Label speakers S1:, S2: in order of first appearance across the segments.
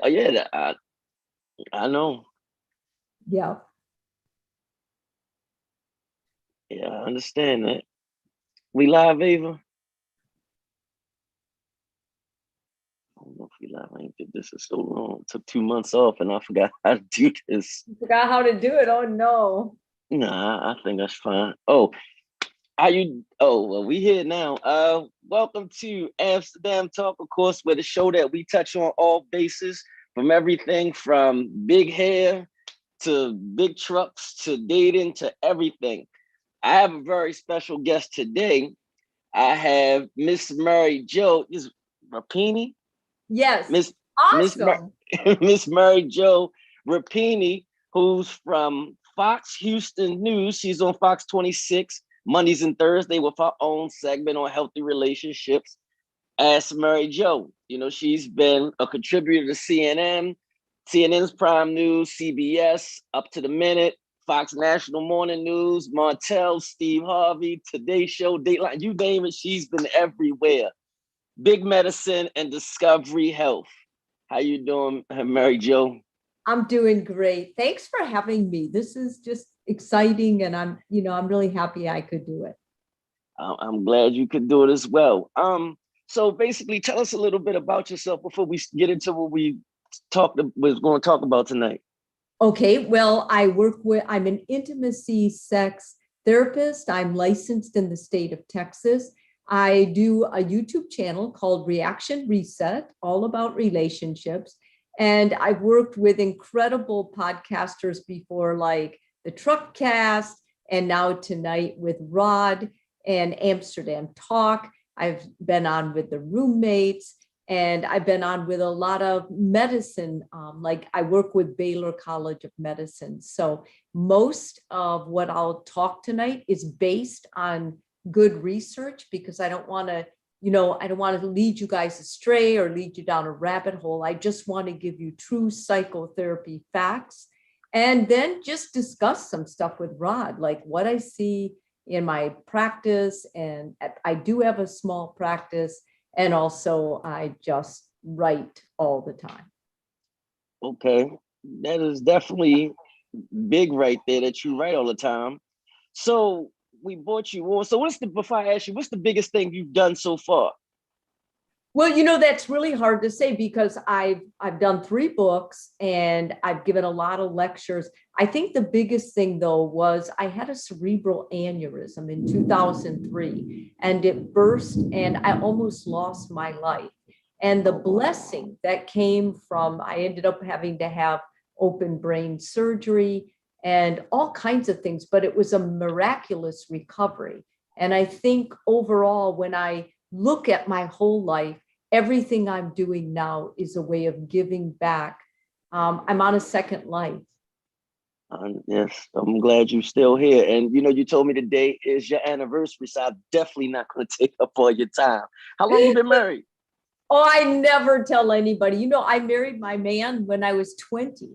S1: Oh yeah, I know.
S2: Yeah.
S1: Yeah, I understand that. We live, Ava? I don't know if we live. I ain't did this in so long. Took 2 months off and I forgot how to do this.
S2: Forgot how to do it. Oh no.
S1: Nah, I think that's fine. Oh, how you? Oh, well, we here now. Welcome to Amsterdam Talk, of course, where the show that we touch on all bases, from everything from big hair to big trucks to dating to everything. I have a very special guest today. I have Miss Mary Jo Rapini.
S2: Yes.
S1: Miss Miss
S2: Awesome.
S1: Miss Mary Jo Rapini, who's from Fox Houston News. She's on Fox 26 Mondays and Thursdays with her own segment on healthy relationships. Ask Mary Jo. You know, she's been a contributor to CNN, CNN's Prime News, CBS, Up to the Minute, Fox National Morning News, Montel, Steve Harvey, Today Show, Dateline, you name it, she's been everywhere. Big Medicine and Discovery Health. How you doing, Mary Jo?
S2: I'm doing great. Thanks for having me. This is just exciting and I'm really happy I could do it.
S1: I'm glad you could do it as well. So basically, tell us a little bit about yourself before we get into what we was going to talk about tonight.
S2: Okay, well, I'm an intimacy sex therapist. I'm licensed in the state of Texas. I do a YouTube channel called Reaction Reset, all about relationships. And I've worked with incredible podcasters before, like the Truck Cast, and now tonight with Rod and Amsterdam Talk. I've been on with the Roommates, and I've been on with a lot of medicine. Like I work with Baylor College of Medicine. So most of what I'll talk tonight is based on good research, because I don't want to, I don't want to lead you guys astray or lead you down a rabbit hole. I just want to give you true psychotherapy facts and then just discuss some stuff with Rod, like what I see in my practice. And I do have a small practice. And also I just write all the time.
S1: Okay. That is definitely big right there that you write all the time. So we brought you on. So before I ask you, what's the biggest thing you've done so far?
S2: Well, that's really hard to say because I've done 3 books and I've given a lot of lectures. I think the biggest thing though was I had a cerebral aneurysm in 2003 and it burst and I almost lost my life. And the blessing that came from, I ended up having to have open brain surgery and all kinds of things, but it was a miraculous recovery. And I think overall, when I look at my whole life, everything I'm doing now is a way of giving back. I'm on a second life.
S1: Yes, I'm glad you're still here. And you told me today is your anniversary, so I'm definitely not going to take up all your time. How long you been married?
S2: Oh, I never tell anybody. I married my man when I was 20.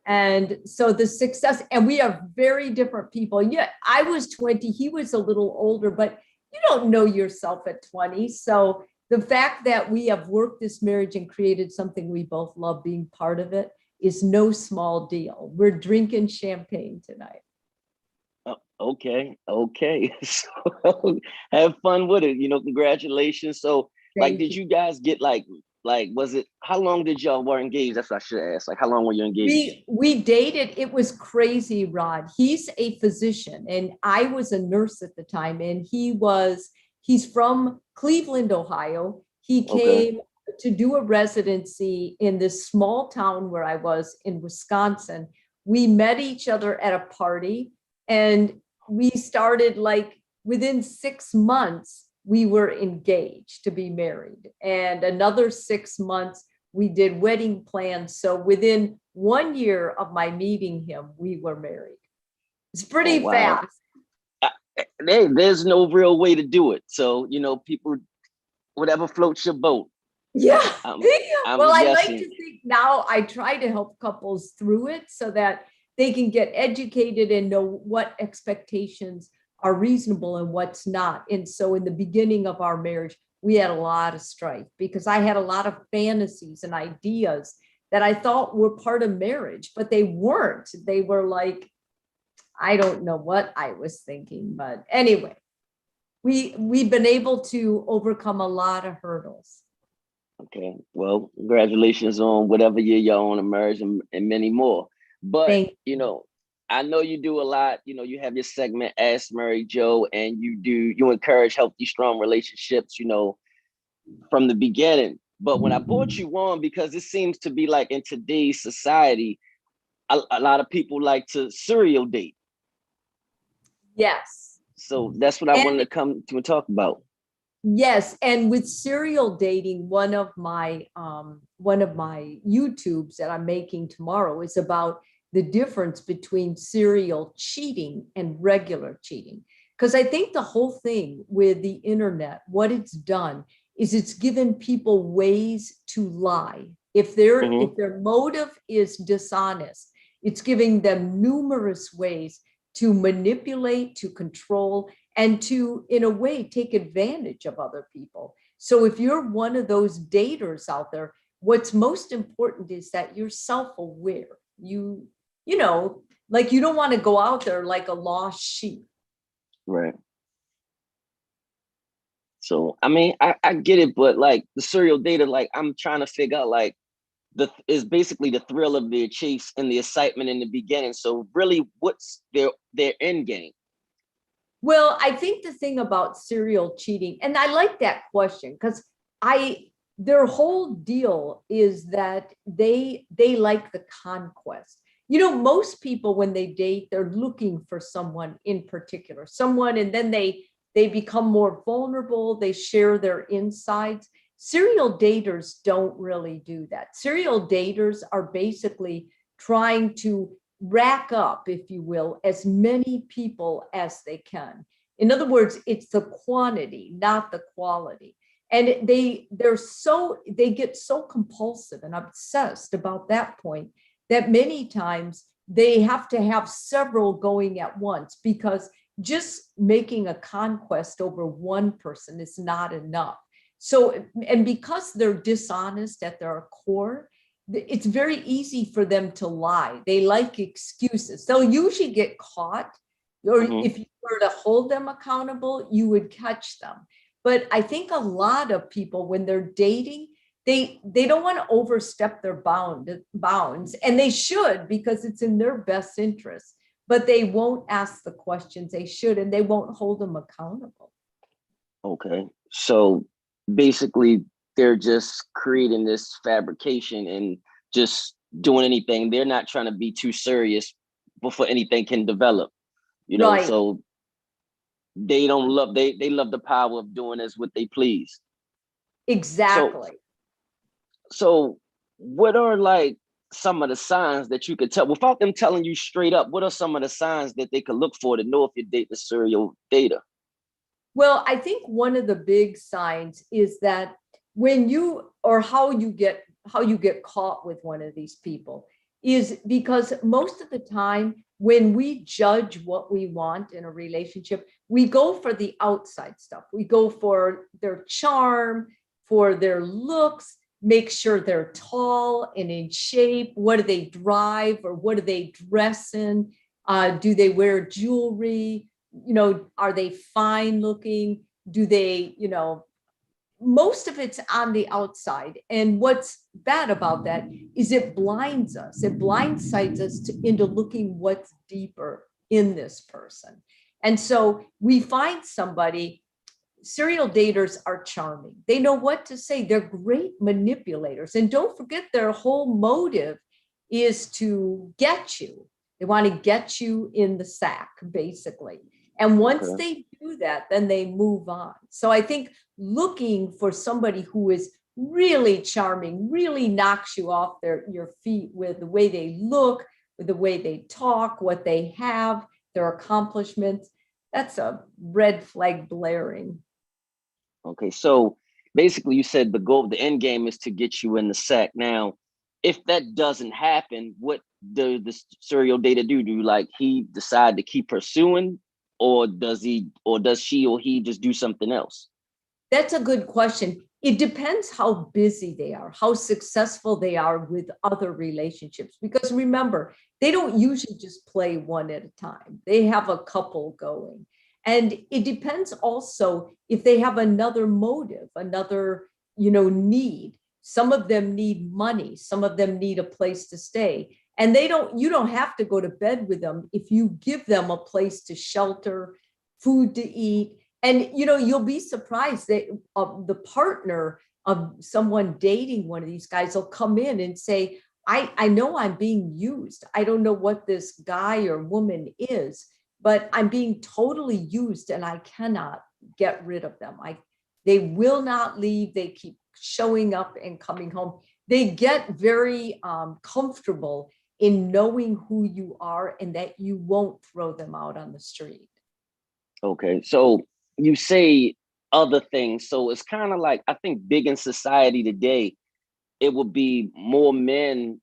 S2: And so the success, and we are very different people. Yeah, I was 20, he was a little older, but you don't know yourself at 20. So the fact that we have worked this marriage and created something we both love, being part of it, is no small deal. We're drinking champagne tonight.
S1: Okay. So have fun with it. Congratulations. So did you guys get was it, how long did y'all were engaged? That's what I should ask. Like, how long were you engaged?
S2: We dated. It was crazy, Rod. He's a physician and I was a nurse at the time. And he's from Cleveland, Ohio. He came to do a residency in this small town where I was in Wisconsin. We met each other at a party and we started within 6 months, we were engaged to be married. And another 6 months, we did wedding plans. So within 1 year of my meeting him, we were married. It's pretty fast.
S1: There's no real way to do it. So, people, whatever floats your boat.
S2: Yeah. Well, I like to think now I try to help couples through it so that they can get educated and know what expectations are reasonable and what's not. And so in the beginning of our marriage, we had a lot of strife because I had a lot of fantasies and ideas that I thought were part of marriage, but they weren't. They were like, I don't know what I was thinking, but anyway, we've been able to overcome a lot of hurdles.
S1: Okay. Well, congratulations on whatever year you're on a marriage and many more. But, you know, I know you do a lot. You know, you have your segment, Ask Mary Jo, and you encourage healthy, strong relationships, you know, from the beginning. But when I brought you on, because it seems to be like in today's society, a lot of people like to serial date.
S2: Yes.
S1: So that's what I wanted to come to and talk about.
S2: Yes, and with serial dating, one of my YouTubes that I'm making tomorrow is about the difference between serial cheating and regular cheating. Because I think the whole thing with the internet, what it's done is it's given people ways to lie. If their motive is dishonest, it's giving them numerous ways to manipulate, to control, and to, in a way, take advantage of other people. So if you're one of those daters out there, what's most important is that you're self-aware. You know, like you don't want to go out there like a lost sheep.
S1: Right. So, I mean, I get it, but like the serial dater, like I'm trying to figure out like is basically the thrill of their chase and the excitement in the beginning. So really what's their end game?
S2: Well, I think the thing about serial cheating, and I like that question because their whole deal is that they like the conquest. You know, most people when they date, they're looking for someone in particular, someone, and then they become more vulnerable, they share their insides. Serial daters don't really do that. Serial daters are basically trying to rack up, if you will, as many people as they can. In other words, it's the quantity, not the quality. And they get so compulsive and obsessed about that point that many times they have to have several going at once, because just making a conquest over one person is not enough. So, and because they're dishonest at their core, it's very easy for them to lie. They like excuses. They'll usually get caught, or if you were to hold them accountable, you would catch them. But I think a lot of people, when they're dating, they don't want to overstep their bounds, and they should, because it's in their best interest, but they won't ask the questions they should, and they won't hold them accountable.
S1: Okay. So basically they're just creating this fabrication and just doing anything. They're not trying to be too serious before anything can develop, you know. Right. So they love the power of doing as what they please.
S2: Exactly.
S1: So what are like some of the signs that you could tell without them telling you straight up? What are some of the signs that they could look for to know if you're dating a serial dater?
S2: Well, I think one of the big signs is that when you, or how you get caught with one of these people, is because most of the time when we judge what we want in a relationship, we go for the outside stuff. We go for their charm, for their looks, make sure they're tall and in shape. What do they drive, or what do they dress in? Do they wear jewelry? You know, are they fine looking? Do they, you know, most of it's on the outside. And what's bad about that is it blinds us. It blindsides us into looking what's deeper in this person. And so we find somebody, serial daters are charming. They know what to say. They're great manipulators. And don't forget, their whole motive is to get you. They want to get you in the sack, basically. And once they do that, then they move on. So I think looking for somebody who is really charming, really knocks you off your feet with the way they look, with the way they talk, what they have, their accomplishments, that's a red flag blaring.
S1: Okay, so basically you said the end game is to get you in the sack. Now, if that doesn't happen, what does the serial dater do? Do like he decide to keep pursuing, or does she or he just do something else?
S2: That's a good question. It depends how busy they are, how successful they are with other relationships. Because remember, they don't usually just play one at a time. They have a couple going. And it depends also if they have another motive, another, need. Some of them need money. Some of them need a place to stay. And you don't have to go to bed with them if you give them a place to shelter, food to eat. And you'll be surprised that the partner of someone dating one of these guys will come in and say, I know I'm being used. I don't know what this guy or woman is, but I'm being totally used and I cannot get rid of them. They will not leave. They keep showing up and coming home. They get very comfortable in knowing who you are and that you won't throw them out on the street.
S1: Okay, so you say other things. So it's kind of like, I think big in society today, it would be more men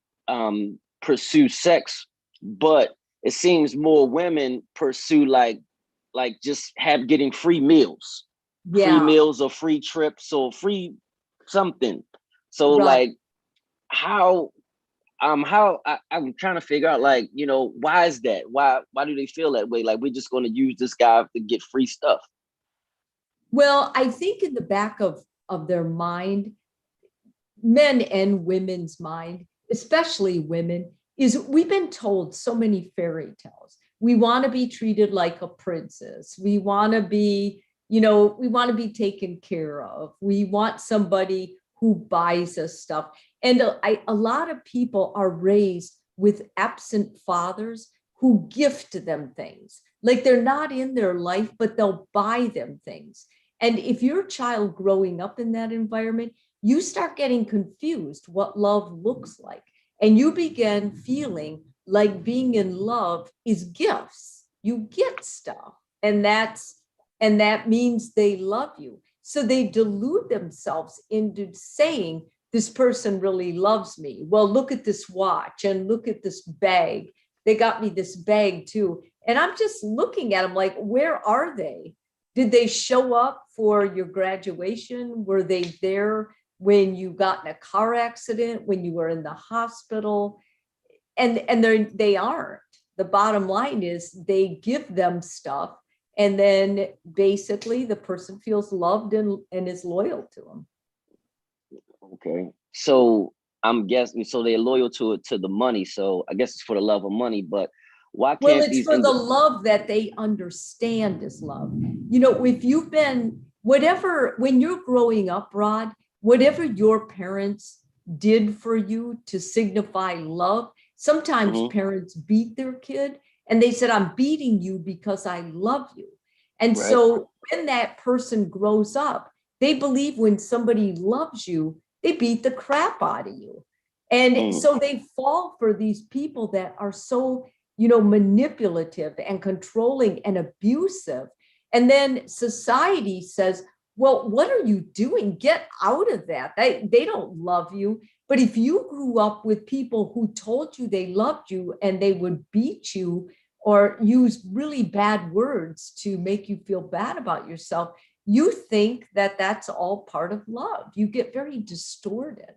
S1: pursue sex, but it seems more women pursue like just getting free meals, free meals or free trips or free something. So like how I'm trying to figure out, like, why is that? Why do they feel that way? Like, we're just going to use this guy to get free stuff.
S2: Well, I think in the back of their mind, men and women's mind, especially women, is we've been told so many fairy tales. We want to be treated like a princess. We want to be, we want to be taken care of. We want somebody who buys us stuff. And a lot of people are raised with absent fathers who gift them things. Like, they're not in their life, but they'll buy them things. And if you're a child growing up in that environment, you start getting confused what love looks like. And you begin feeling like being in love is gifts. You get stuff. And that means they love you. So they delude themselves into saying, this person really loves me. Well, look at this watch and look at this bag. They got me this bag too. And I'm just looking at them like, where are they? Did they show up for your graduation? Were they there when you got in a car accident, when you were in the hospital? And they aren't. The bottom line is they give them stuff, and then basically the person feels loved and is loyal to them.
S1: Okay, so I'm guessing, so they're loyal to the money. So I guess it's for the love of money, but why can't
S2: it's for the love that they understand is love. If you've been, when you're growing up, Rod, whatever your parents did for you to signify love, sometimes parents beat their kid and they said, I'm beating you because I love you. And so when that person grows up, they believe when somebody loves you, they beat the crap out of you. And so they fall for these people that are so, manipulative and controlling and abusive. And then society says, well, what are you doing? Get out of that. They don't love you. But if you grew up with people who told you they loved you and they would beat you or use really bad words to make you feel bad about yourself, you think that that's all part of love. You get very distorted.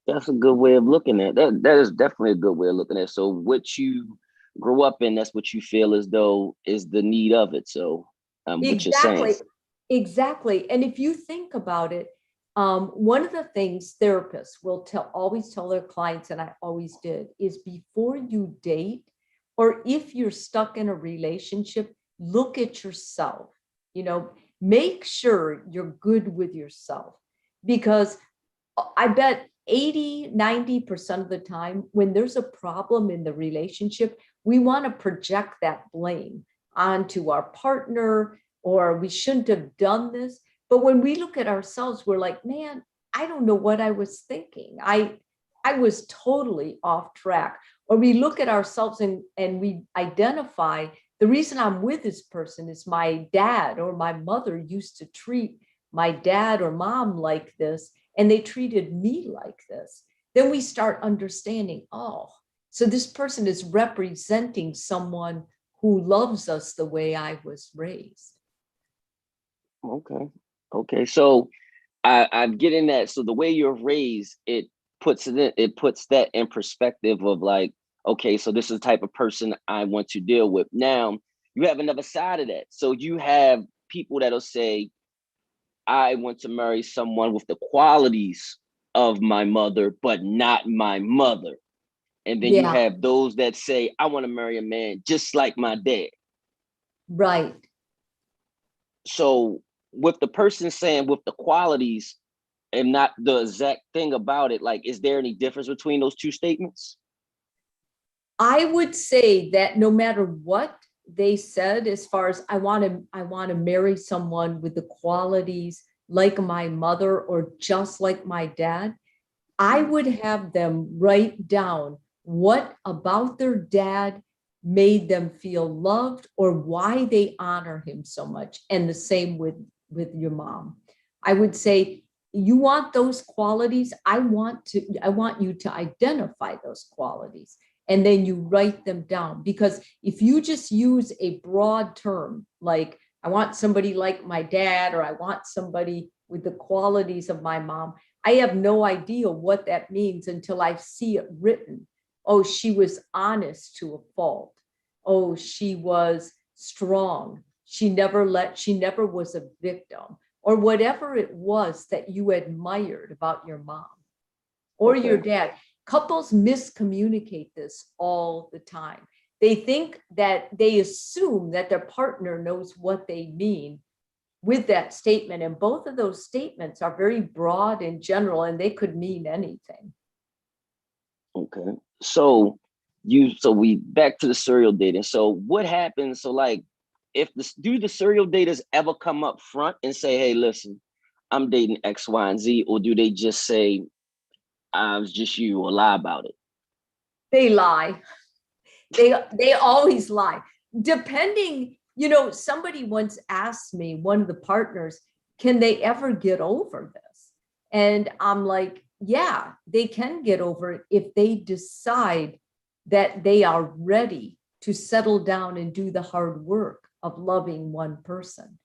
S1: That's a good way of looking at it. That is definitely a good way of looking at it. So what you grew up in, that's what you feel as though is the need of it. So what you're saying.
S2: Exactly. And if you think about it, one of the things therapists will always tell their clients, and I always did, is before you date, or if you're stuck in a relationship, look at yourself. Make sure you're good with yourself, because I bet 80-90% of the time when there's a problem in the relationship, we want to project that blame onto our partner, or we shouldn't have done this. But when we look at ourselves, we're like, man, I don't know what I was thinking. I was totally off track. Or we look at ourselves and we identify, the reason I'm with this person is my dad or my mother used to treat my dad or mom like this, and they treated me like this. Then we start understanding, oh, so this person is representing someone who loves us the way I was raised.
S1: Okay. Okay, so I'm getting that. So the way you're raised, it puts that in perspective of like, okay, so this is the type of person I want to deal with. Now you have another side of that. So you have people that'll say, I want to marry someone with the qualities of my mother, but not my mother. And then you
S2: Yeah,
S1: have those that say, I want to marry a man just like my dad.
S2: right.
S1: So with the person saying with the qualities and not the exact thing about it, like, is there any difference between those two statements?
S2: I would say that no matter what they said, as far as I want to marry someone with the qualities like my mother or just like my dad, I would have them write down what about their dad made them feel loved or why they honor him so much. And the same with your mom. I would say, you want those qualities. I want you to identify those qualities. And then you write them down. Because if you just use a broad term, like I want somebody like my dad, or I want somebody with the qualities of my mom, I have no idea what that means until I see it written. Oh, she was honest to a fault. Oh, she was strong. She never was a victim, or whatever it was that you admired about your mom or your
S1: Okay.
S2: dad. Couples miscommunicate this all the time. They think that they assume that their partner knows what they mean with that statement. And both of those statements are very broad and general, and they could mean anything.
S1: Okay. So we back to the serial dating. So what happens? So like, if do the serial daters ever come up front and say, hey, listen, I'm dating X, Y, and Z, or do they just say I was just you or lie about it?
S2: They lie. They always lie. Depending, somebody once asked me, one of the partners, can they ever get over this? And I'm like, yeah, they can get over it if they decide that they are ready to settle down and do the hard work of loving one person.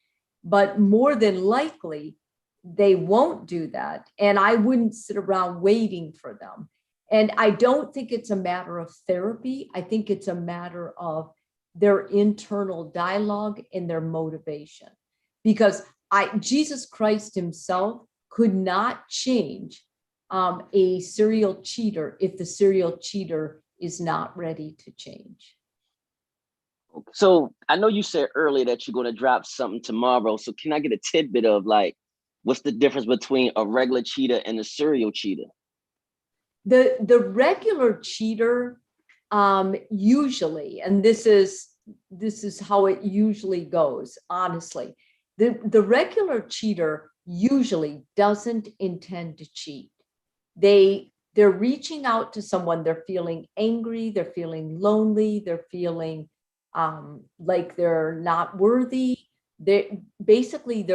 S2: But more than likely, they won't do that. And I wouldn't sit around waiting for them. And I don't think it's a matter of therapy. I think it's a matter of their internal dialogue and their motivation. Because Jesus Christ himself could not change a serial cheater if the serial cheater is not ready to change.
S1: So I know you said earlier that you're going to drop something tomorrow. So can I get a tidbit of like, what's the difference between a regular cheater and a serial cheater?
S2: The regular cheater, usually, and this is how it usually goes, honestly. The regular cheater usually doesn't intend to cheat. They're reaching out to someone, they're feeling angry, they're feeling lonely, they're feeling like they're not worthy. They're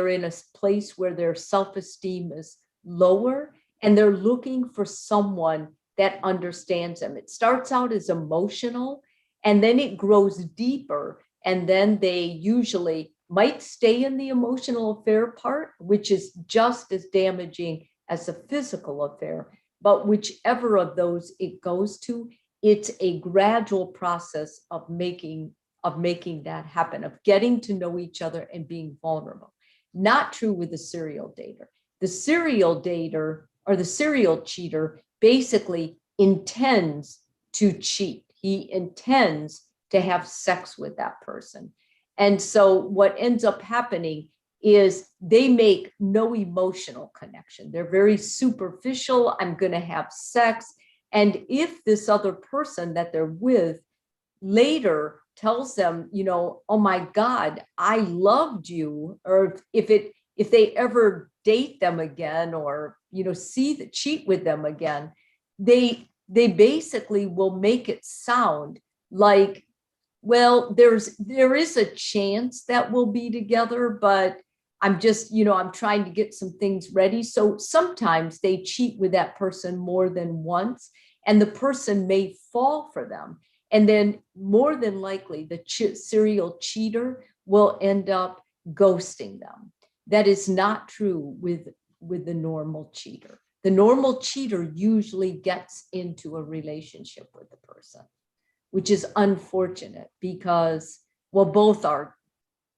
S2: in a place where their self-esteem is lower, and they're looking for someone that understands them. It starts out as emotional, and then it grows deeper, and then they usually might stay in the emotional affair part, which is just as damaging as a physical affair. But whichever of those it goes to, it's a gradual process of making that happen, of getting to know each other and being vulnerable. Not true with the serial dater. The serial dater or the serial cheater basically intends to cheat. He intends to have sex with that person. And so what ends up happening is they make no emotional connection. They're very superficial. I'm going to have sex. And if this other person that they're with later tells them, oh my God, I loved you, or if they ever date them again, or cheat with them again, they basically will make it sound like, well, there is a chance that we'll be together, but I'm trying to get some things ready. So sometimes they cheat with that person more than once, and the person may fall for them. And then more than likely, the serial cheater will end up ghosting them. That is not true with the normal cheater. The normal cheater usually gets into a relationship with the person, which is unfortunate because, well, both are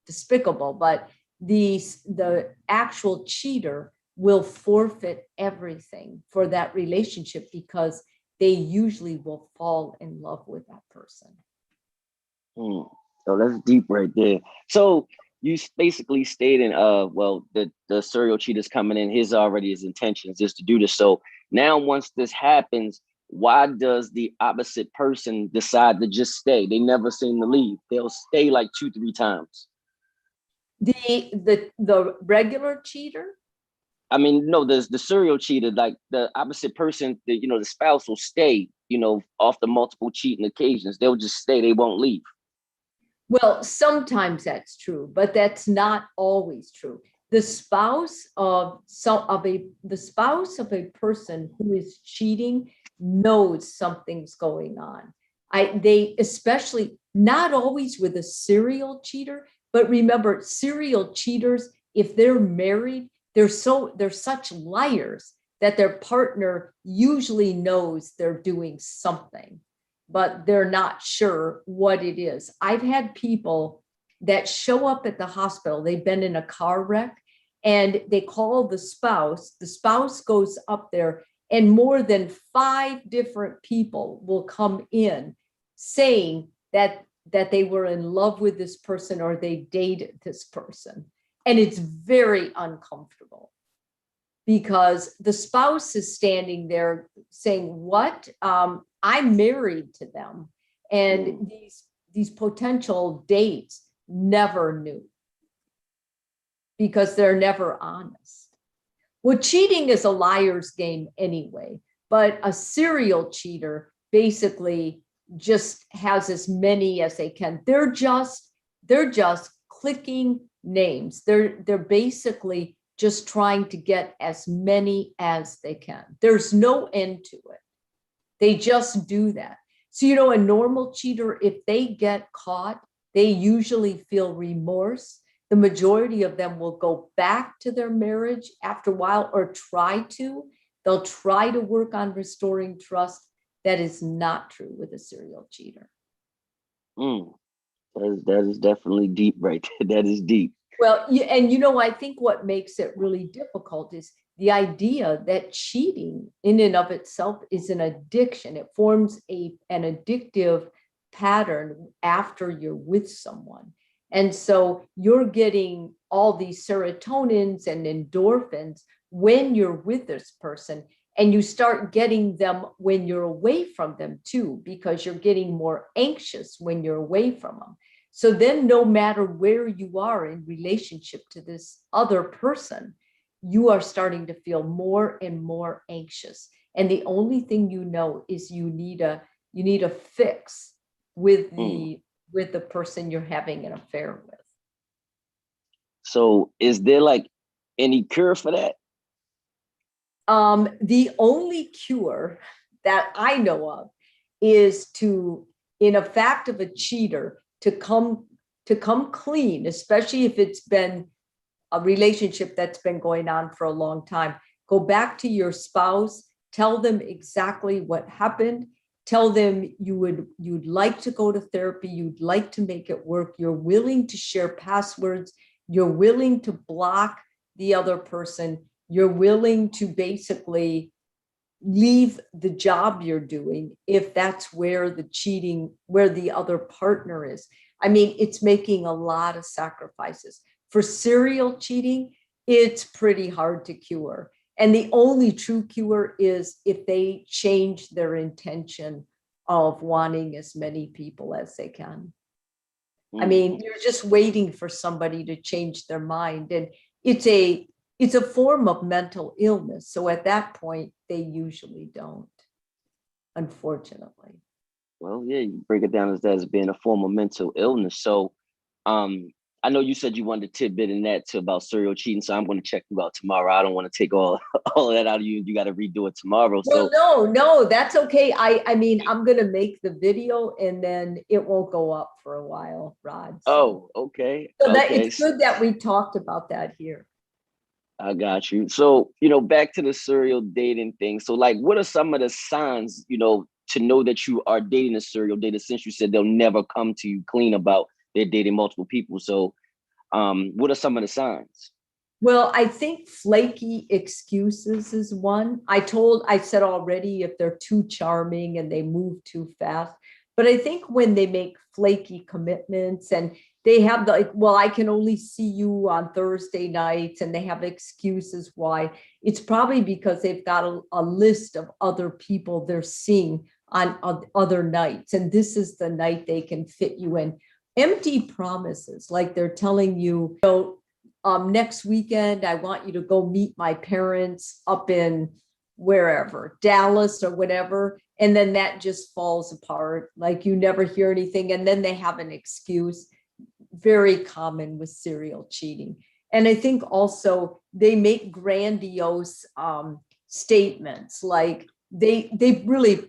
S2: despicable, but the actual cheater will forfeit everything for that relationship because they usually will fall in love with that person.
S1: So that's deep right there. So you basically stating, well, the serial cheater's coming in, his intentions is to do this. So now once this happens, why does the opposite person decide to just stay? They never seem to leave. They'll stay like 2-3 times.
S2: The regular cheater?
S1: I mean, no, there's the serial cheater, like the opposite person, the spouse will stay, off the multiple cheating occasions. They'll just stay, they won't leave.
S2: Well, sometimes that's true, but that's not always true. The spouse of a person who is cheating knows something's going on. They especially, not always with a serial cheater, but remember, serial cheaters, if they're married, they're such liars that their partner usually knows they're doing something, but they're not sure what it is. I've had people that show up at the hospital, they've been in a car wreck, and they call the spouse goes up there, and more than 5 different people will come in saying that they were in love with this person or they dated this person. And it's very uncomfortable because the spouse is standing there saying, what? I'm married to them. And these potential dates never knew because they're never honest. Well, cheating is a liar's game anyway, but a serial cheater basically just has as many as they can. They're just clicking names. They're basically just trying to get as many as they can. There's no end to it. They just do that. So, a normal cheater, if they get caught, they usually feel remorse. The majority of them will go back to their marriage after a while or they'll try to work on restoring trust. That is not true with a serial cheater.
S1: That is definitely deep right there. That is deep.
S2: Well, and I think what makes it really difficult is the idea that cheating in and of itself is an addiction. It forms an addictive pattern after you're with someone. And so you're getting all these serotonins and endorphins when you're with this person, and you start getting them when you're away from them too, because you're getting more anxious when you're away from them. So then no matter where you are in relationship to this other person, you are starting to feel more and more anxious. And the only thing is you need a fix with the person you're having an affair with.
S1: So is there like any cure for that?
S2: The only cure that I know of is in a fact of a cheater, to come clean, especially if it's been a relationship that's been going on for a long time. Go back to your spouse, tell them exactly what happened, tell them you'd like to go to therapy, you'd like to make it work, you're willing to share passwords, you're willing to block the other person, you're willing to basically leave the job you're doing if that's where the other partner is. I mean, it's making a lot of sacrifices. For serial cheating, it's pretty hard to cure. And the only true cure is if they change their intention of wanting as many people as they can. I mean, you're just waiting for somebody to change their mind. And it's a form of mental illness. So at that point, they usually don't, unfortunately.
S1: Well, yeah, you break it down as being a form of mental illness. So I know you said you wanted to tidbit in that about serial cheating, so I'm going to check you out tomorrow. I don't want to take all of that out of you. You got to redo it tomorrow.
S2: Well, no, that's okay. I mean, I'm going to make the video and then it won't go up for a while, Rod.
S1: So. Oh, okay.
S2: So
S1: okay.
S2: It's good that we talked about that here.
S1: I got you. So, back to the serial dating thing. So, like, what are some of the signs, to know that you are dating a serial dater, since you said they'll never come to you clean about they're dating multiple people? So, what are some of the signs?
S2: Well, I think flaky excuses is one. I said already, if they're too charming and they move too fast. But I think when they make flaky commitments and they have well, I can only see you on Thursday nights, and they have excuses why, it's probably because they've got a list of other people they're seeing on other nights. And this is the night they can fit you in. Empty promises, like they're telling you, next weekend, I want you to go meet my parents up in wherever, Dallas or whatever. And then that just falls apart. Like you never hear anything. And then they have an excuse, very common with serial cheating. And I think also they make grandiose statements, like they really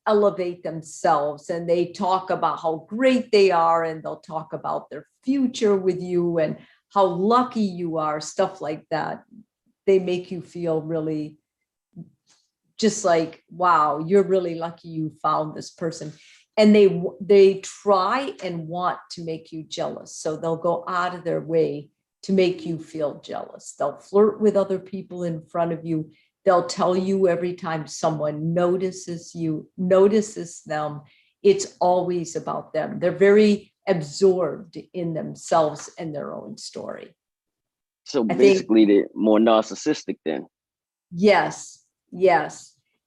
S2: elevate themselves, and they talk about how great they are, and they'll talk about their future with you and how lucky you are, stuff like that. They make you feel really just like, wow, you're really lucky you found this person. And they try and want to make you jealous. So they'll go out of their way to make you feel jealous. They'll flirt with other people in front of you. They'll tell you every time someone notices them, it's always about them. They're very absorbed in themselves and their own story.
S1: So basically, they're more narcissistic then.
S2: Yes.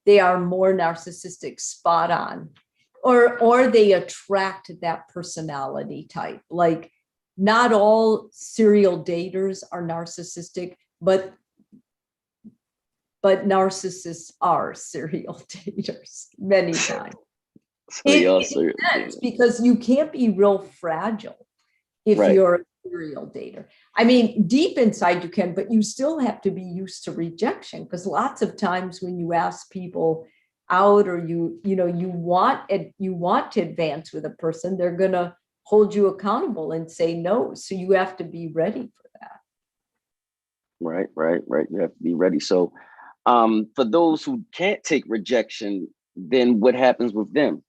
S2: They are more narcissistic, spot on. Or they attract that personality type. Like, not all serial daters are narcissistic, but narcissists are serial daters many times.
S1: So
S2: it makes sense, because you can't be real fragile if you're a serial dater. I mean, deep inside you can, but you still have to be used to rejection, because lots of times when you ask people out, or you want to advance with a person, they're going to hold you accountable and say no. So you have to be ready for that.
S1: Right. You have to be ready. So for those who can't take rejection, then what happens with them?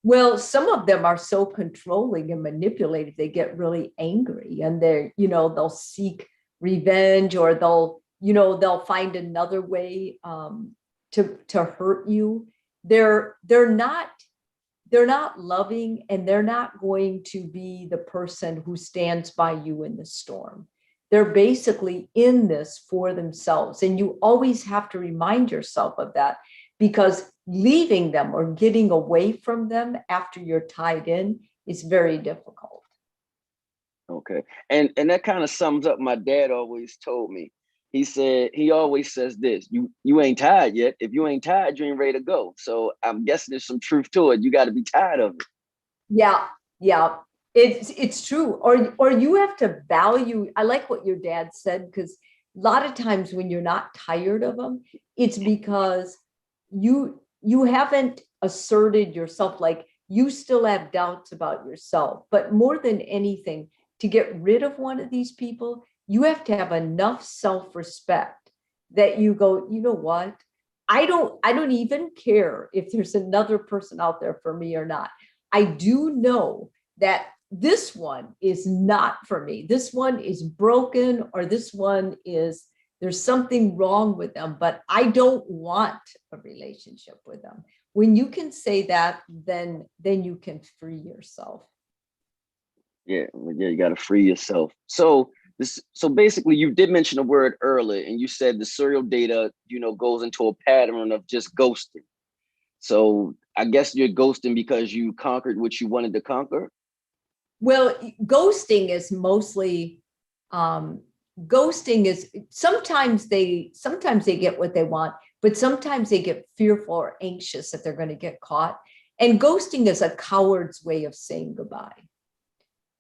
S2: Well, some of them are so controlling and manipulative, they get really angry, and they'll seek revenge, or they'll find another way to hurt you. They're not loving, and they're not going to be the person who stands by you in the storm. They're basically in this for themselves. And you always have to remind yourself of that, because leaving them or getting away from them after you're tied in is very difficult.
S1: Okay. And that kind of sums up, my dad always told me. He always says this: you ain't tired yet. If you ain't tired, you ain't ready to go. So I'm guessing there's some truth to it. You got to be tired of it.
S2: Yeah. It's true. Or you have to value. I like what your dad said, because a lot of times when you're not tired of them, it's because you haven't asserted yourself. Like, you still have doubts about yourself. But more than anything, to get rid of one of these people, you have to have enough self-respect that you go, you know what? I don't even care if there's another person out there for me or not. I do know that this one is not for me. This one is broken, or this one there's something wrong with them, but I don't want a relationship with them. When you can say that, then you can free yourself.
S1: Yeah, you got to free yourself. So basically, you did mention a word earlier, and you said the serial dater, goes into a pattern of just ghosting. So I guess you're ghosting because you conquered what you wanted to conquer.
S2: Well, ghosting is mostly, sometimes they get what they want, but sometimes they get fearful or anxious that they're going to get caught. And ghosting is a coward's way of saying goodbye.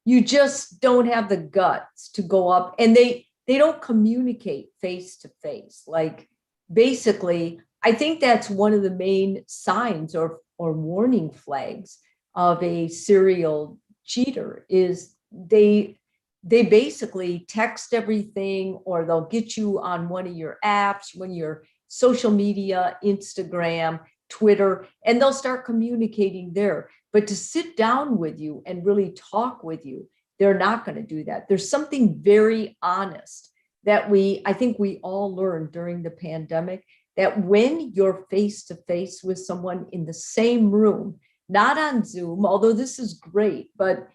S2: You just don't have the guts to go up, and they don't communicate face to face. Like, basically, I think that's one of the main signs or warning flags of a serial cheater, is they they basically text everything, or they'll get you on one of your apps, when your social media, Instagram, Twitter, and they'll start communicating there. But to sit down with you and really talk with you, they're not going to do that. There's something very honest that I think we all learned during the pandemic, that when you're face to face with someone in the same room, not on Zoom, although this is great, but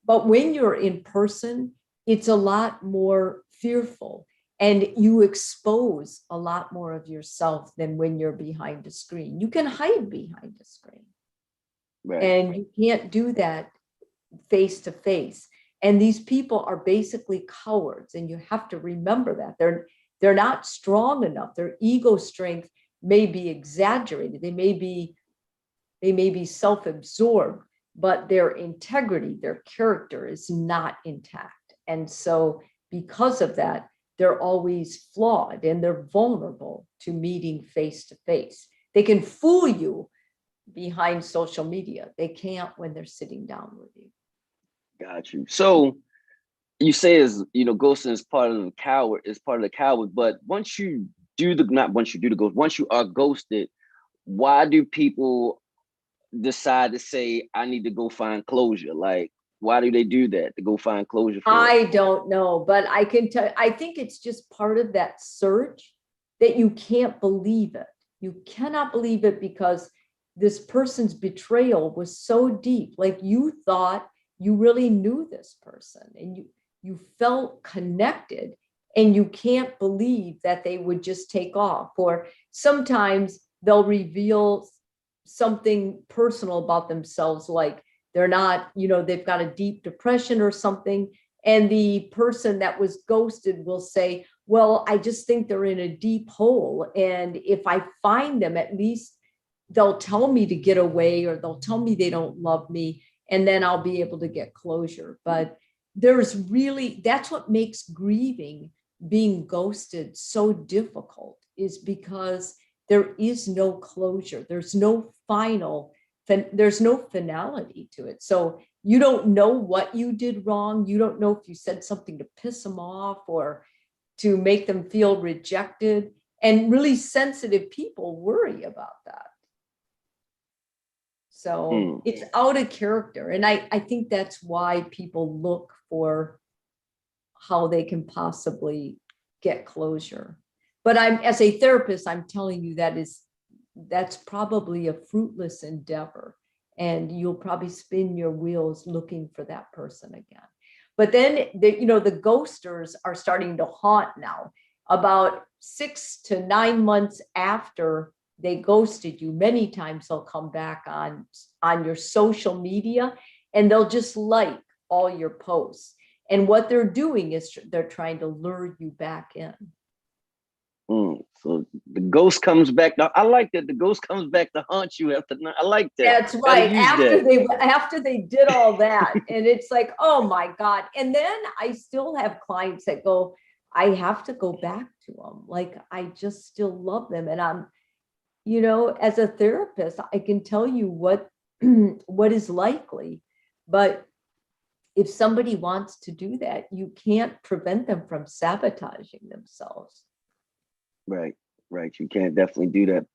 S2: when you're in person, it's a lot more fearful, and you expose a lot more of yourself than when you're behind a screen. You can hide behind a screen,
S1: Right.
S2: and you can't do that face to face. And these people are basically cowards, and you have to remember that they're not strong enough. Their ego strength may be exaggerated. They may be self-absorbed, but their integrity, their character is not intact. And so because of that, they're always flawed, and they're vulnerable to meeting face to face. They can fool you behind social media. They can't when they're sitting down with you.
S1: Got you. So you say ghosting is part of the coward, but once you are ghosted, why do people decide to say, I need to go find closure? Like, why do they do that, to go find closure?
S2: I don't know, but I can tell, I think it's just part of that search, that you can't believe it. You cannot believe it, because this person's betrayal was so deep. Like, you thought you really knew this person, and you felt connected, and you can't believe that they would just take off. Or sometimes they'll reveal something personal about themselves, like they're not, they've got a deep depression or something. And the person that was ghosted will say, well, I just think they're in a deep hole, and if I find them, at least they'll tell me to get away, or they'll tell me they don't love me, and then I'll be able to get closure. But that's what makes grieving being ghosted so difficult, is because there is no closure. There's no finality to it. So you don't know what you did wrong. You don't know if you said something to piss them off or to make them feel rejected. And really sensitive people worry about that. So it's out of character. And I think that's why people look for how they can possibly get closure. But as a therapist, I'm telling you, that's probably a fruitless endeavor. And you'll probably spin your wheels looking for that person again. But then, the ghosters are starting to haunt now. About 6 to 9 months after they ghosted you, many times they'll come back on your social media, and they'll just like all your posts. And what they're doing is they're trying to lure you back in.
S1: So the ghost comes back. Now, I like that. The ghost comes back to haunt you after. I like that.
S2: That's right. After they did all that, and it's like, oh my God. And then I still have clients that go, I have to go back to them. Like, I just still love them. And I'm, as a therapist, I can tell you what is likely. But if somebody wants to do that, you can't prevent them from sabotaging themselves.
S1: Right. You can't definitely do that.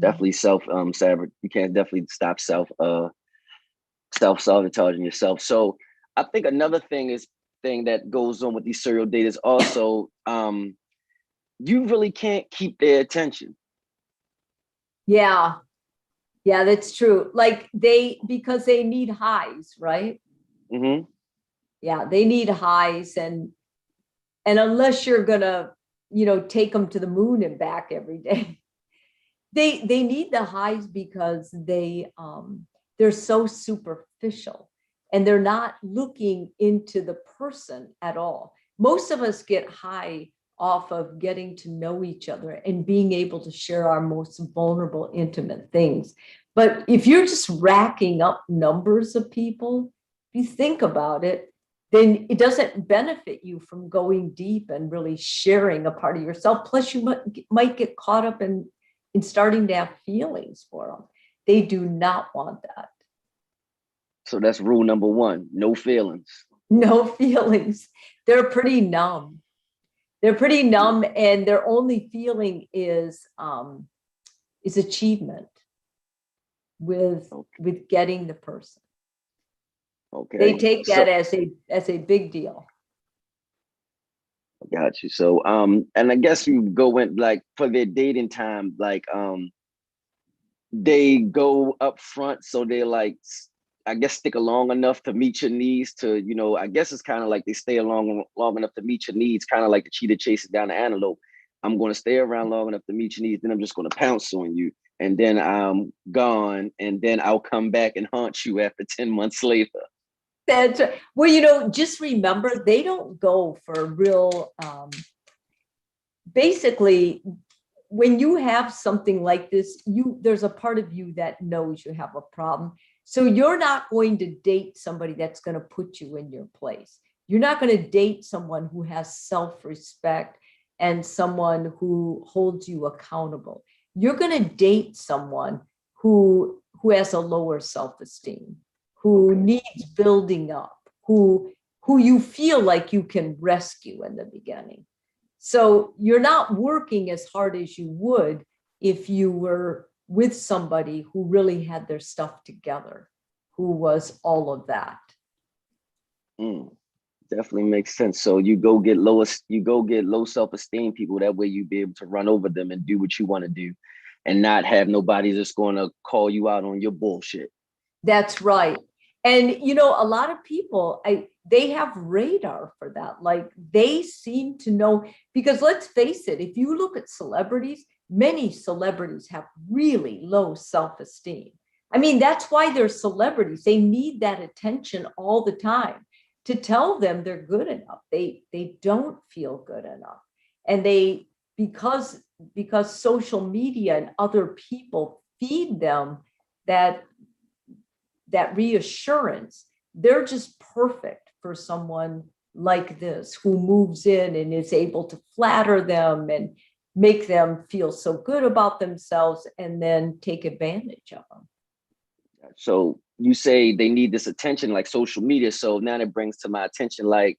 S1: Definitely sabotage. You can't definitely stop self-sabotaging yourself. So I think another thing that goes on with these serial daters also, you really can't keep their attention.
S2: Yeah, that's true. Like, because they need highs, right?
S1: Mm-hmm.
S2: Yeah, they need highs, and unless you're gonna, take them to the moon and back every day, they need the highs, because they're so superficial, and they're not looking into the person at all. Most of us get high off of getting to know each other and being able to share our most vulnerable, intimate things. But if you're just racking up numbers of people, if you think about it, then it doesn't benefit you from going deep and really sharing a part of yourself. Plus, you might get caught up in starting to have feelings for them. They do not want that.
S1: So that's rule number one: no feelings.
S2: No feelings. They're pretty numb. They're pretty numb, and their only feeling is achievement with getting the person.
S1: Okay.
S2: They take that as a big deal.
S1: Got you. So and I guess you go in like for their dating time, like they go up front, so they're like, I guess, stick along enough to meet your needs to, you know, I guess it's kind of like they stay along long enough to meet your needs, kind of like the cheetah chases down the antelope. I'm going to stay around long enough to meet your needs, then I'm just going to pounce on you, and then I'm gone, and then I'll come back and haunt you after 10 months later.
S2: That's right. Well, you know, just remember, they don't go for real, basically, when you have something like this, there's a part of you that knows you have a problem. So you're not going to date somebody that's going to put you in your place. You're not going to date someone who has self-respect and someone who holds you accountable. You're going to date someone who has a lower self-esteem, who needs building up, who you feel like you can rescue in the beginning. So you're not working as hard as you would if you were with somebody who really had their stuff together, who was all of that.
S1: Definitely makes sense. So you go get low self-esteem people. That way you be able to run over them and do what you want to do, and not have nobody just going to call you out on your bullshit.
S2: That's right. And, you know, a lot of people, they have radar for that. Like, they seem to know, because let's face it, if you look at celebrities, many celebrities have really low self-esteem. I mean, that's why they're celebrities. They need that attention all the time to tell them they're good enough. They don't feel good enough. And because social media and other people feed them that reassurance, they're just perfect for someone like this, who moves in and is able to flatter them and make them feel so good about themselves and then take advantage of them.
S1: So you say they need this attention, like social media. So now that brings to my attention, like,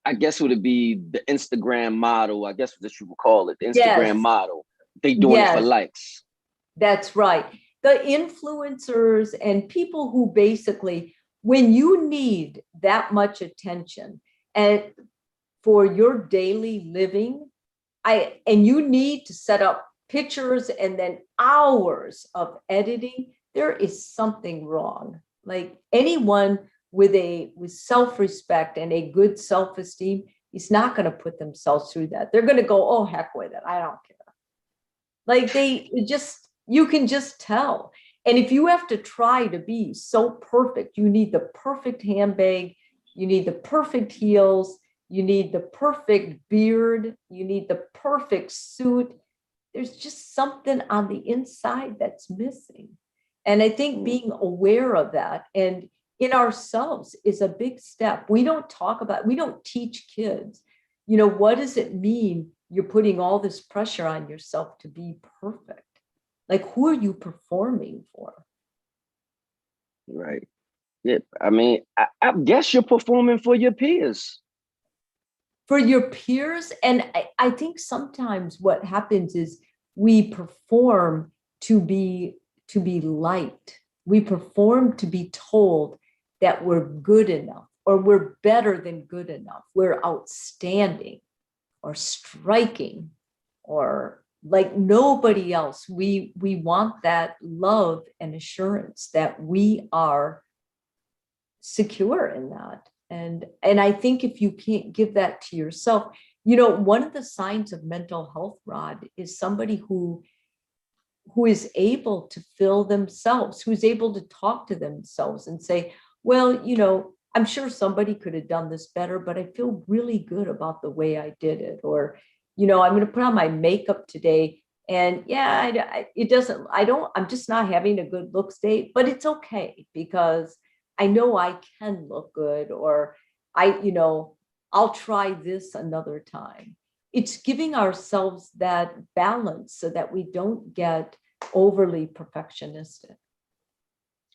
S1: I guess would it be the Instagram model? I guess what you would call it, the Instagram model. They doing it for likes.
S2: That's right. The influencers and people who basically, when you need that much attention and for your daily living, and you need to set up pictures and then hours of editing, there is something wrong. Like, anyone with self-respect and a good self-esteem is not going to put themselves through that. They're going to go, oh, heck with it, I don't care. Like, you can just tell. And if you have to try to be so perfect, you need the perfect handbag, you need the perfect heels, you need the perfect beard, you need the perfect suit. There's just something on the inside that's missing. And I think being aware of that and in ourselves is a big step. We don't teach kids, you know, what does it mean you're putting all this pressure on yourself to be perfect? Like, who are you performing for?
S1: Right. Yeah. I mean, I guess you're performing for your peers.
S2: For your peers. And I think sometimes what happens is we perform to be liked. We perform to be told that we're good enough, or we're better than good enough. We're outstanding or striking or like nobody else. We want that love and assurance that we are secure in that. And I think if you can't give that to yourself, you know, one of the signs of mental health, Rod, is somebody who is able to fill themselves, who's able to talk to themselves and say, well, you know, I'm sure somebody could have done this better, but I feel really good about the way I did it. Or, you know, I'm going to put on my makeup today, and yeah, I'm just not having a good looks day, but it's okay because I know I can look good, or I'll try this another time. It's giving ourselves that balance so that we don't get overly perfectionistic.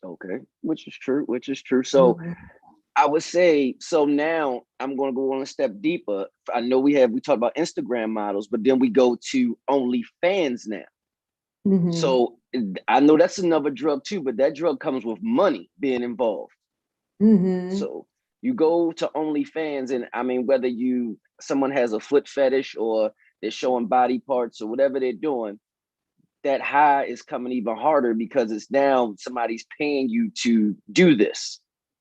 S1: Okay, which is true. So I would say, so now I'm going to go on a step deeper. I know we talked about Instagram models, but then we go to OnlyFans now.
S2: Mhm.
S1: So I know that's another drug too, but that drug comes with money being involved.
S2: Mhm.
S1: So you go to OnlyFans, and I mean, whether someone has a foot fetish or they're showing body parts or whatever they're doing, that high is coming even harder because it's now somebody's paying you to do this.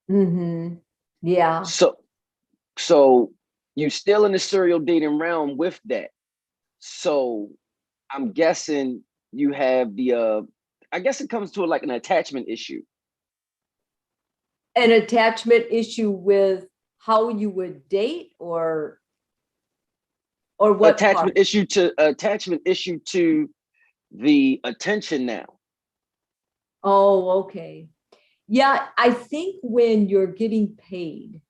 S2: Mhm. Yeah.
S1: So you're still in the serial dating realm with that. So I'm guessing you have I guess it comes to like an attachment issue.
S2: An attachment issue with how you would date, or what part?
S1: Attachment issue to the attention now.
S2: Oh, okay. Yeah, I think when you're getting paid,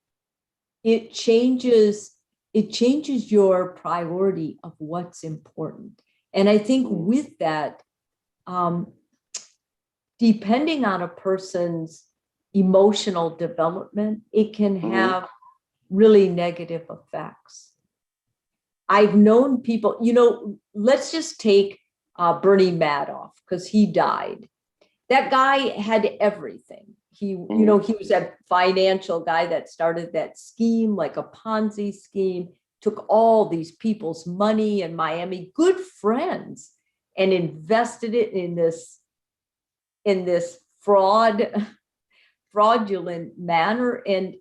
S2: it changes your priority of what's important. And I think with that, um, depending on a person's emotional development, it can have really negative effects. I've known people, let's just take Bernie Madoff, because he died. That guy had everything. He was a financial guy that started that scheme, like a Ponzi scheme, took all these people's money in Miami, good friends, and invested it in this fraudulent manner. And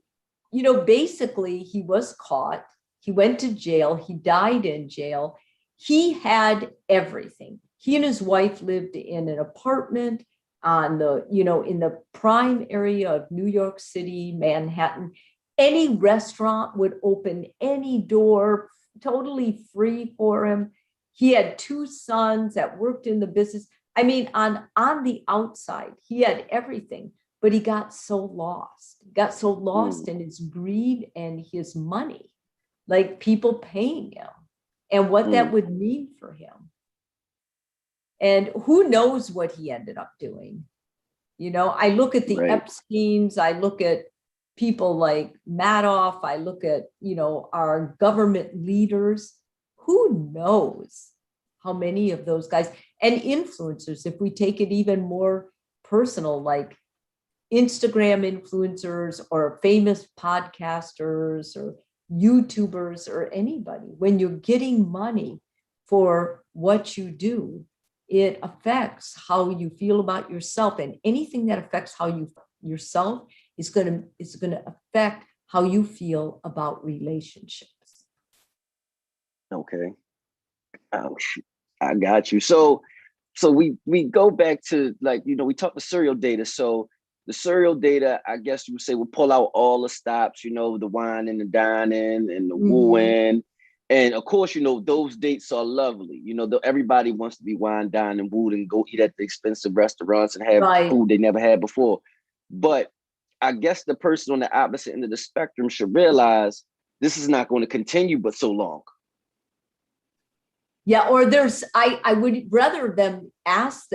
S2: basically he was caught, he went to jail, he died in jail. He had everything. He and his wife lived in an apartment on in the prime area of New York City, Manhattan. Any restaurant would open any door, totally free for him. He had 2 sons that worked in the business. I mean, on the outside, he had everything, but he got so lost. He got so lost in his greed and his money, like people paying him, and what that would mean for him. And who knows what he ended up doing. I look at the Epsteins, I look at people like Madoff, I look at, our government leaders. Who knows how many of those guys, and influencers, if we take it even more personal, like Instagram influencers or famous podcasters or YouTubers or anybody, when you're getting money for what you do, it affects how you feel about yourself, and anything that affects how you yourself is going to affect how you feel about relationships.
S1: Okay. I got you. So we go back to, like, we talk the serial data. So the serial data, I guess you would say, will pull out all the stops, the wine and the dining and the wooing. And of course, those dates are lovely. Everybody wants to be wine, dine, and wooed and go eat at the expensive restaurants and have food they never had before. But I guess the person on the opposite end of the spectrum should realize this is not going to continue but so long.
S2: Yeah, or I would rather them ask,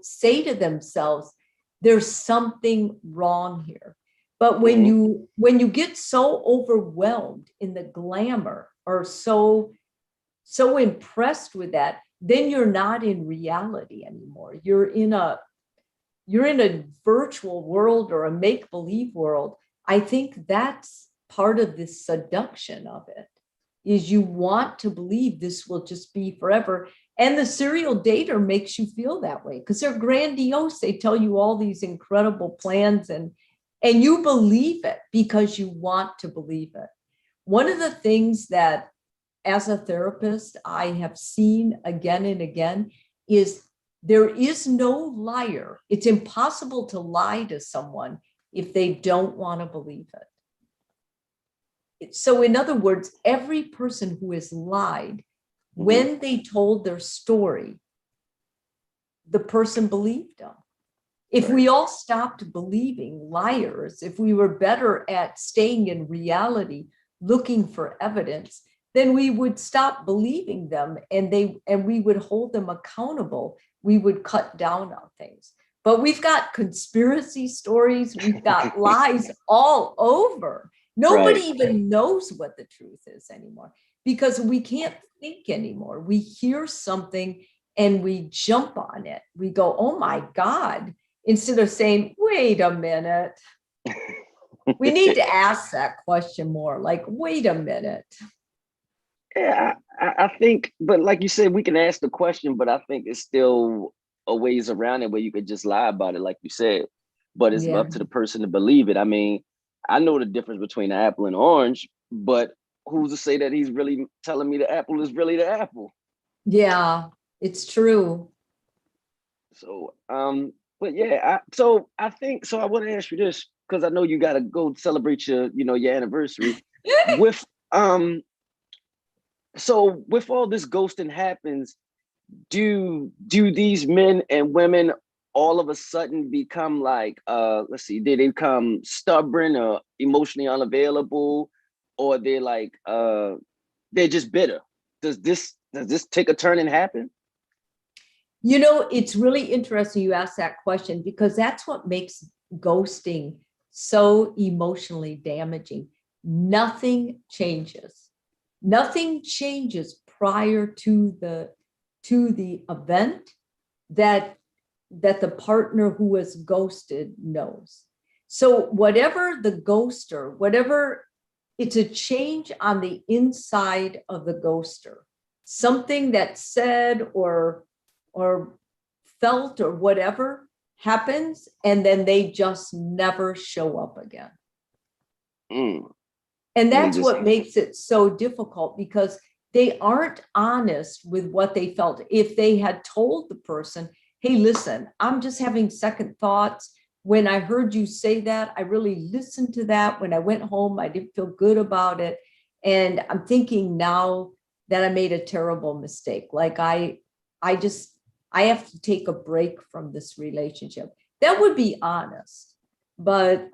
S2: say to themselves, there's something wrong here. But when you get so overwhelmed in the glamour, or so impressed with that, then you're not in reality anymore. You're in a virtual world or a make-believe world. I think that's part of the seduction of it, is you want to believe this will just be forever. And the serial dater makes you feel that way because they're grandiose. They tell you all these incredible plans, and you believe it because you want to believe it. One of the things that, as a therapist, I have seen again and again is there is no liar. It's impossible to lie to someone if they don't want to believe it. So in other words, every person who has lied, when they told their story, the person believed them. If we all stopped believing liars, if we were better at staying in reality, looking for evidence, then we would stop believing them, and we would hold them accountable. We would cut down on things. But we've got conspiracy stories, we've got lies all over. Nobody even knows what the truth is anymore because we can't think anymore. We hear something and we jump on it. We go, oh my God, instead of saying, wait a minute. We need to ask that question more, like, wait a minute.
S1: Yeah, I think, but like you said, we can ask the question, but I think it's still a ways around it where you could just lie about it, like you said. But it's up to the person to believe it. I mean, I know the difference between an apple and orange, but who's to say that he's really telling me the apple is really the apple?
S2: Yeah, it's true.
S1: So, but yeah, I think so. I want to ask you this because I know you got to go celebrate your anniversary with so with all this ghosting happens, do these men and women all of a sudden become like let's see, did they become stubborn or emotionally unavailable, or they're like they're just bitter? Does this take a turn and happen?
S2: It's really interesting you ask that question because that's what makes ghosting so emotionally damaging. Nothing changes. Nothing changes prior to the event that the partner who was ghosted knows. So whatever the ghoster, whatever, it's a change on the inside of the ghoster. Something that's said or felt or whatever happens, and then they just never show up again. And that's what makes it so difficult because they aren't honest with what they felt. If they had told the person, hey, listen, I'm just having second thoughts. When I heard you say that, I really listened to that. When I went home, I didn't feel good about it. And I'm thinking now that I made a terrible mistake. Like I have to take a break from this relationship. That would be honest, but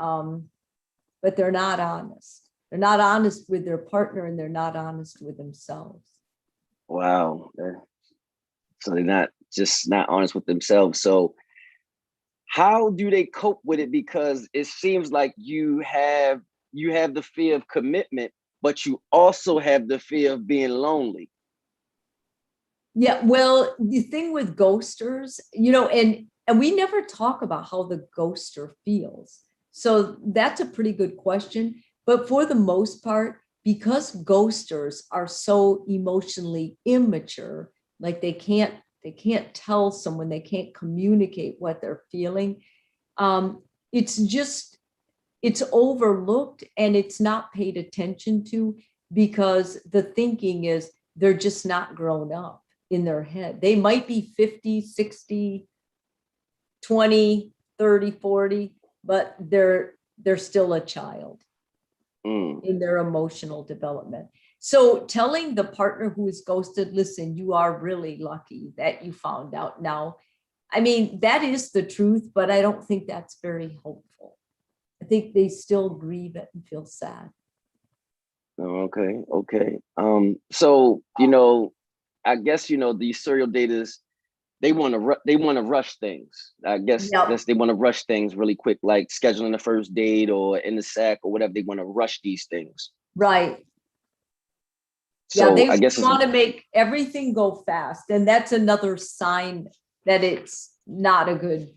S2: they're not honest. They're not honest with their partner and they're not honest with themselves.
S1: Wow. So they're not honest with themselves. So how do they cope with it? Because it seems like you have the fear of commitment, but you also have the fear of being lonely.
S2: Yeah, well, the thing with ghosters, and we never talk about how the ghoster feels. So that's a pretty good question. But for the most part, because ghosters are so emotionally immature, like they can't tell someone, they can't communicate what they're feeling. It's overlooked and it's not paid attention to because the thinking is they're just not grown up in their head. They might be 50, 60, 20, 30, 40, but they're still a child in their emotional development. So telling the partner who is ghosted, listen, you are really lucky that you found out now. I mean, that is the truth, but I don't think that's very hopeful. I think they still grieve it and feel sad.
S1: Okay. So, I guess, these serial daters, they want to rush things. I guess they want to rush things really quick, like scheduling the first date or in the sack or whatever. They want to rush these things.
S2: Right.
S1: So
S2: they
S1: I guess
S2: want to make everything go fast. And that's another sign that it's not a good,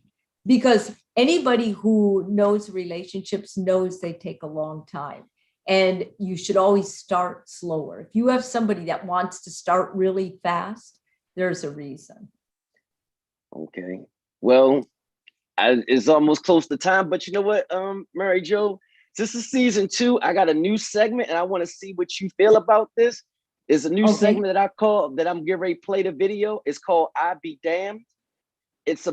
S2: because anybody who knows relationships knows they take a long time. And you should always start slower. If you have somebody that wants to start really fast, there's a reason.
S1: Okay. Well, it's almost close to time, but you know what, Mary Jo, this is season 2. I got a new segment and I want to see what you feel about this. It's a new segment that I'm getting ready to play the video. It's called I Be Damned. It's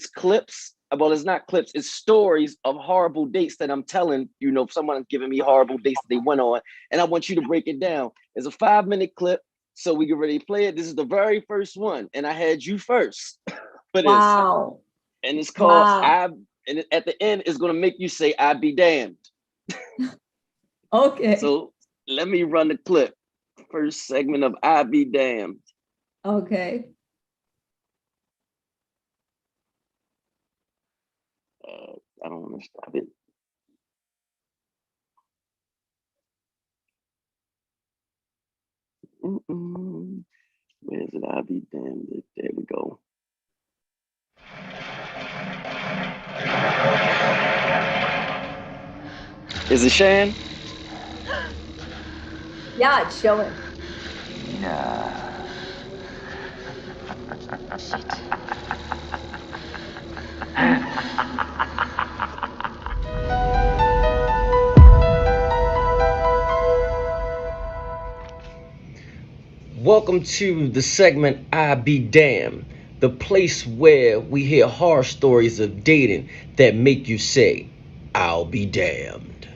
S1: clips. Well, it's not clips, it's stories of horrible dates that I'm telling, if someone's giving me horrible dates that they went on, and I want you to break it down. It's a 5-minute clip, so we can really play it. This is the very first one, and I had you first for this.
S2: Wow.
S1: And it's called and at the end, it's going to make you say, I be damned.
S2: Okay.
S1: So let me run the clip. First segment of I Be Damned.
S2: Okay.
S1: Stop it. Where's it? I'll be damned. There we go. Is it Shan?
S2: Yeah, it's showing.
S1: Yeah. Welcome to the segment I Be Damned, the place where we hear horror stories of dating that make you say, I'll be damned.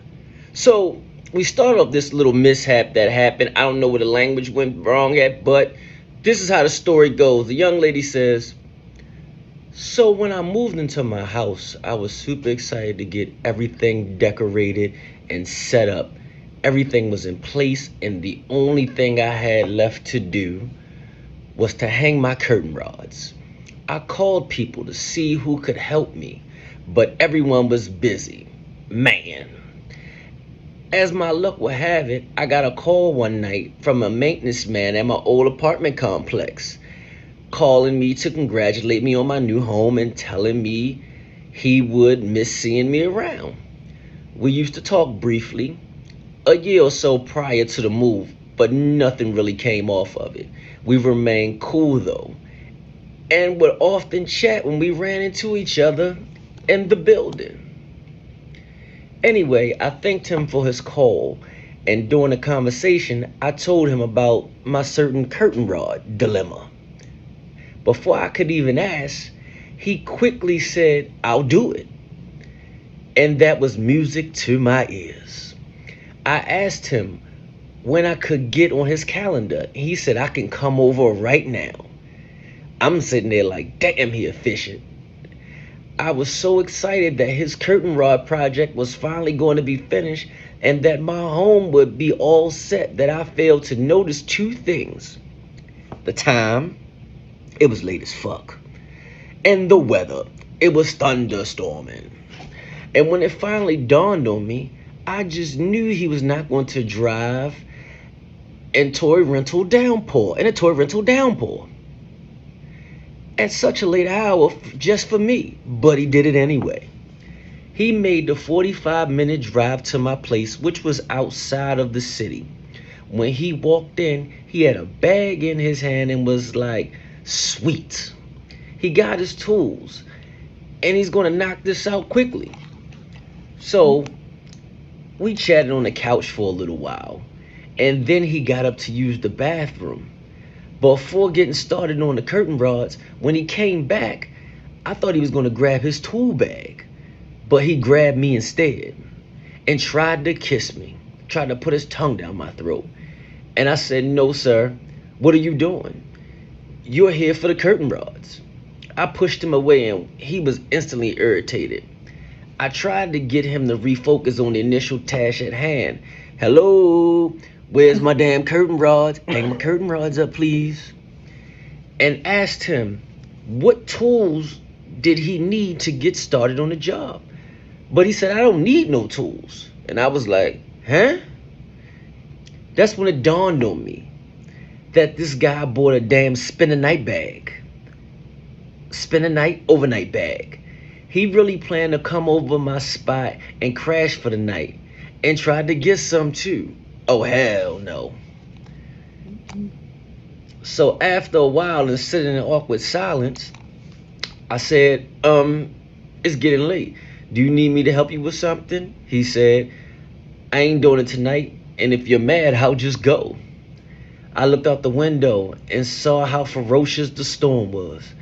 S1: So, we start off this little mishap that happened. I don't know where the language went wrong at, but this is how the story goes. The young lady says, so when I moved into my house, I was super excited to get everything decorated and set up. Everything was in place, and the only thing I had left to do was to hang my curtain rods. I called people to see who could help me, but everyone was busy. Man. As my luck would have it, I got a call one night from a maintenance man at my old apartment complex, calling me to congratulate me on my new home and telling me he would miss seeing me around. We used to talk briefly, a year or so prior to the move, but nothing really came off of it. We remained cool though, and would often chat when we ran into each other in the building. Anyway, I thanked him for his call, and during the conversation, I told him about my certain curtain rod dilemma. Before I could even ask, he quickly said, I'll do it. And that was music to my ears. I asked him when I could get on his calendar. He said, I can come over right now. I'm sitting there like, damn, he efficient. I was so excited that his curtain rod project was finally going to be finished and that my home would be all set that I failed to notice two things. The time, it was late as fuck. And the weather, it was thunderstorming. And when it finally dawned on me, I just knew he was not going to drive in torrential downpour, at such a late hour just for me, but he did it anyway. He made the 45-minute drive to my place, which was outside of the city. When he walked in, he had a bag in his hand and was like, sweet. He got his tools, and he's going to knock this out quickly. So we chatted on the couch for a little while, and then he got up to use the bathroom. Before getting started on the curtain rods, when he came back, I thought he was going to grab his tool bag, but he grabbed me instead and tried to kiss me, tried to put his tongue down my throat. And I said, no, sir, what are you doing? You're here for the curtain rods. I pushed him away and he was instantly irritated. I tried to get him to refocus on the initial task at hand. Hello, where's my damn curtain rods? Hang my curtain rods up, please. And asked him what tools did he need to get started on the job. But he said, I don't need no tools. And I was like, huh? That's when it dawned on me that this guy bought a damn overnight bag. He really planned to come over my spot and crash for the night and tried to get some too. Oh, hell no. So after a while and sitting in awkward silence, I said, it's getting late. Do you need me to help you with something? He said, I ain't doing it tonight, and if you're mad, I'll just go. I looked out the window and saw how ferocious the storm was.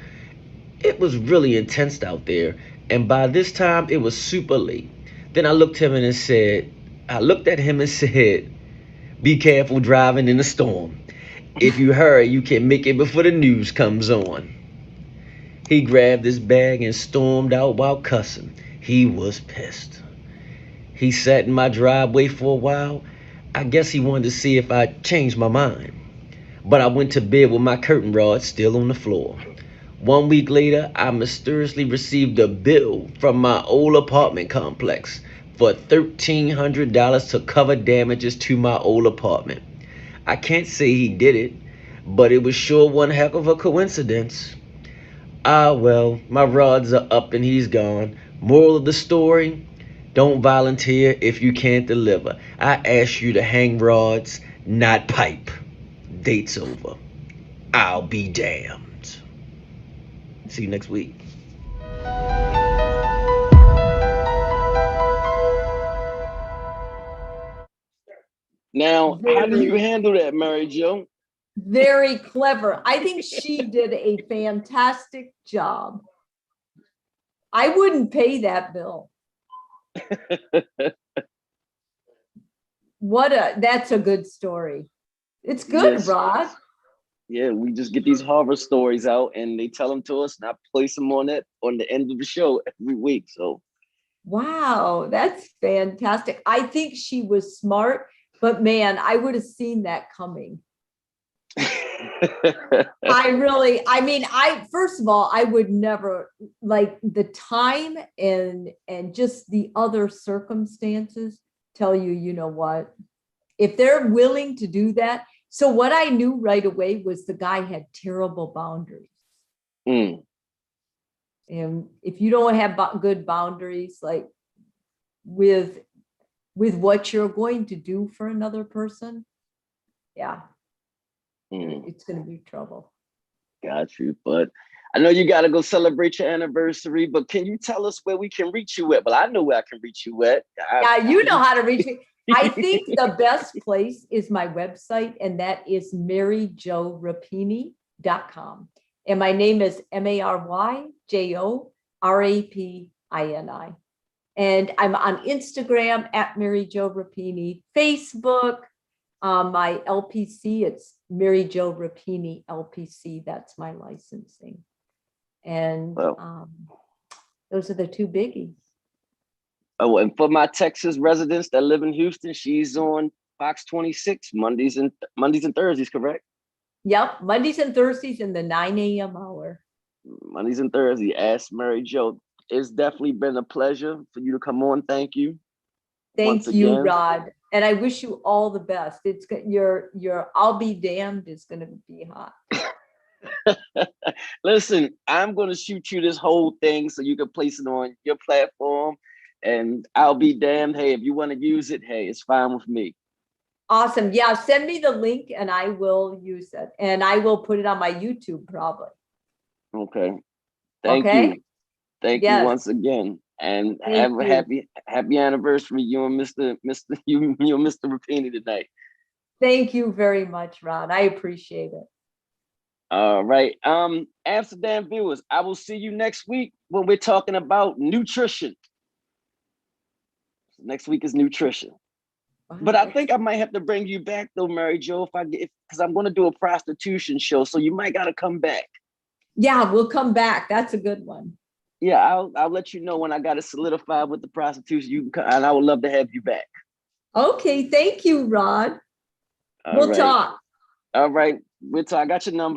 S1: It was really intense out there, and by this time it was super late. Then I looked at him and said, be careful driving in the storm. If you hurry, you can make it before the news comes on. He grabbed his bag and stormed out while cussing. He was pissed. He sat in my driveway for a while. I guess he wanted to see if I changed my mind. But I went to bed with my curtain rod still on the floor. 1 week later, I mysteriously received a bill from my old apartment complex for $1,300 to cover damages to my old apartment. I can't say he did it, but it was sure one heck of a coincidence. Ah, well, my rods are up and he's gone. Moral of the story: don't volunteer if you can't deliver. I ask you to hang rods, not pipe. Date's over. I'll be damned. See you next week. Now, how do you handle that, Mary Jo?
S2: Very clever. I think she did a fantastic job. I wouldn't pay that bill. That's a good story. It's good, yes. Rod.
S1: Yeah, we just get these horror stories out and they tell them to us, and I place them on the end of the show every week. So,
S2: wow, that's fantastic. I think she was smart, but man, I would have seen that coming. First of all, I would never, like, the time and just the other circumstances tell you, you know what, if they're willing to do that. So what I knew right away was the guy had terrible boundaries. And if you don't have good boundaries, like with what you're going to do for another person, yeah, it's going to be trouble.
S1: Got you. But I know you got to go celebrate your anniversary, but can you tell us where we can reach you at? Well, I know where I can reach you at.
S2: Yeah, you know how to reach me. I think the best place is my website, and that is MaryJoRapini.com. And my name is MaryJoRapini. And I'm on Instagram at Mary Jo Rapini, Facebook, my LPC, it's Mary Jo Rapini LPC. That's my licensing. And those are the two biggies.
S1: Oh, and for my Texas residents that live in Houston, she's on Fox 26 Mondays and Thursdays, correct?
S2: Yep, Mondays and Thursdays in the 9 a.m. hour.
S1: Mondays and Thursdays. Ask Mary Jo. It's definitely been a pleasure for you to come on. Thank you.
S2: Thank you, Rod. And I wish you all the best. It's your I'll be damned is going to be hot.
S1: Listen, I'm going to shoot you this whole thing so you can place it on your platform. And I'll be damned. Hey, if you want to use it, hey, it's fine with me.
S2: Awesome. Yeah, send me the link and I will use it. And I will put it on my YouTube probably.
S1: Okay. Thank you. Thank you once again. And have a happy anniversary, you and Mr. Rapini tonight.
S2: Thank you very much, Ron. I appreciate it.
S1: All right. Amsterdam viewers, I will see you next week when we're talking about nutrition. Next week is nutrition. Wow. But I think I might have to bring you back though, Mary Jo, because I'm going to do a prostitution show. So you might got to come back.
S2: Yeah, we'll come back. That's a good one.
S1: Yeah, I'll let you know when I got it solidified with the prostitution. And I would love to have you back.
S2: Okay, thank you, Rod. We'll talk.
S1: All right, we'll talk. I got your number.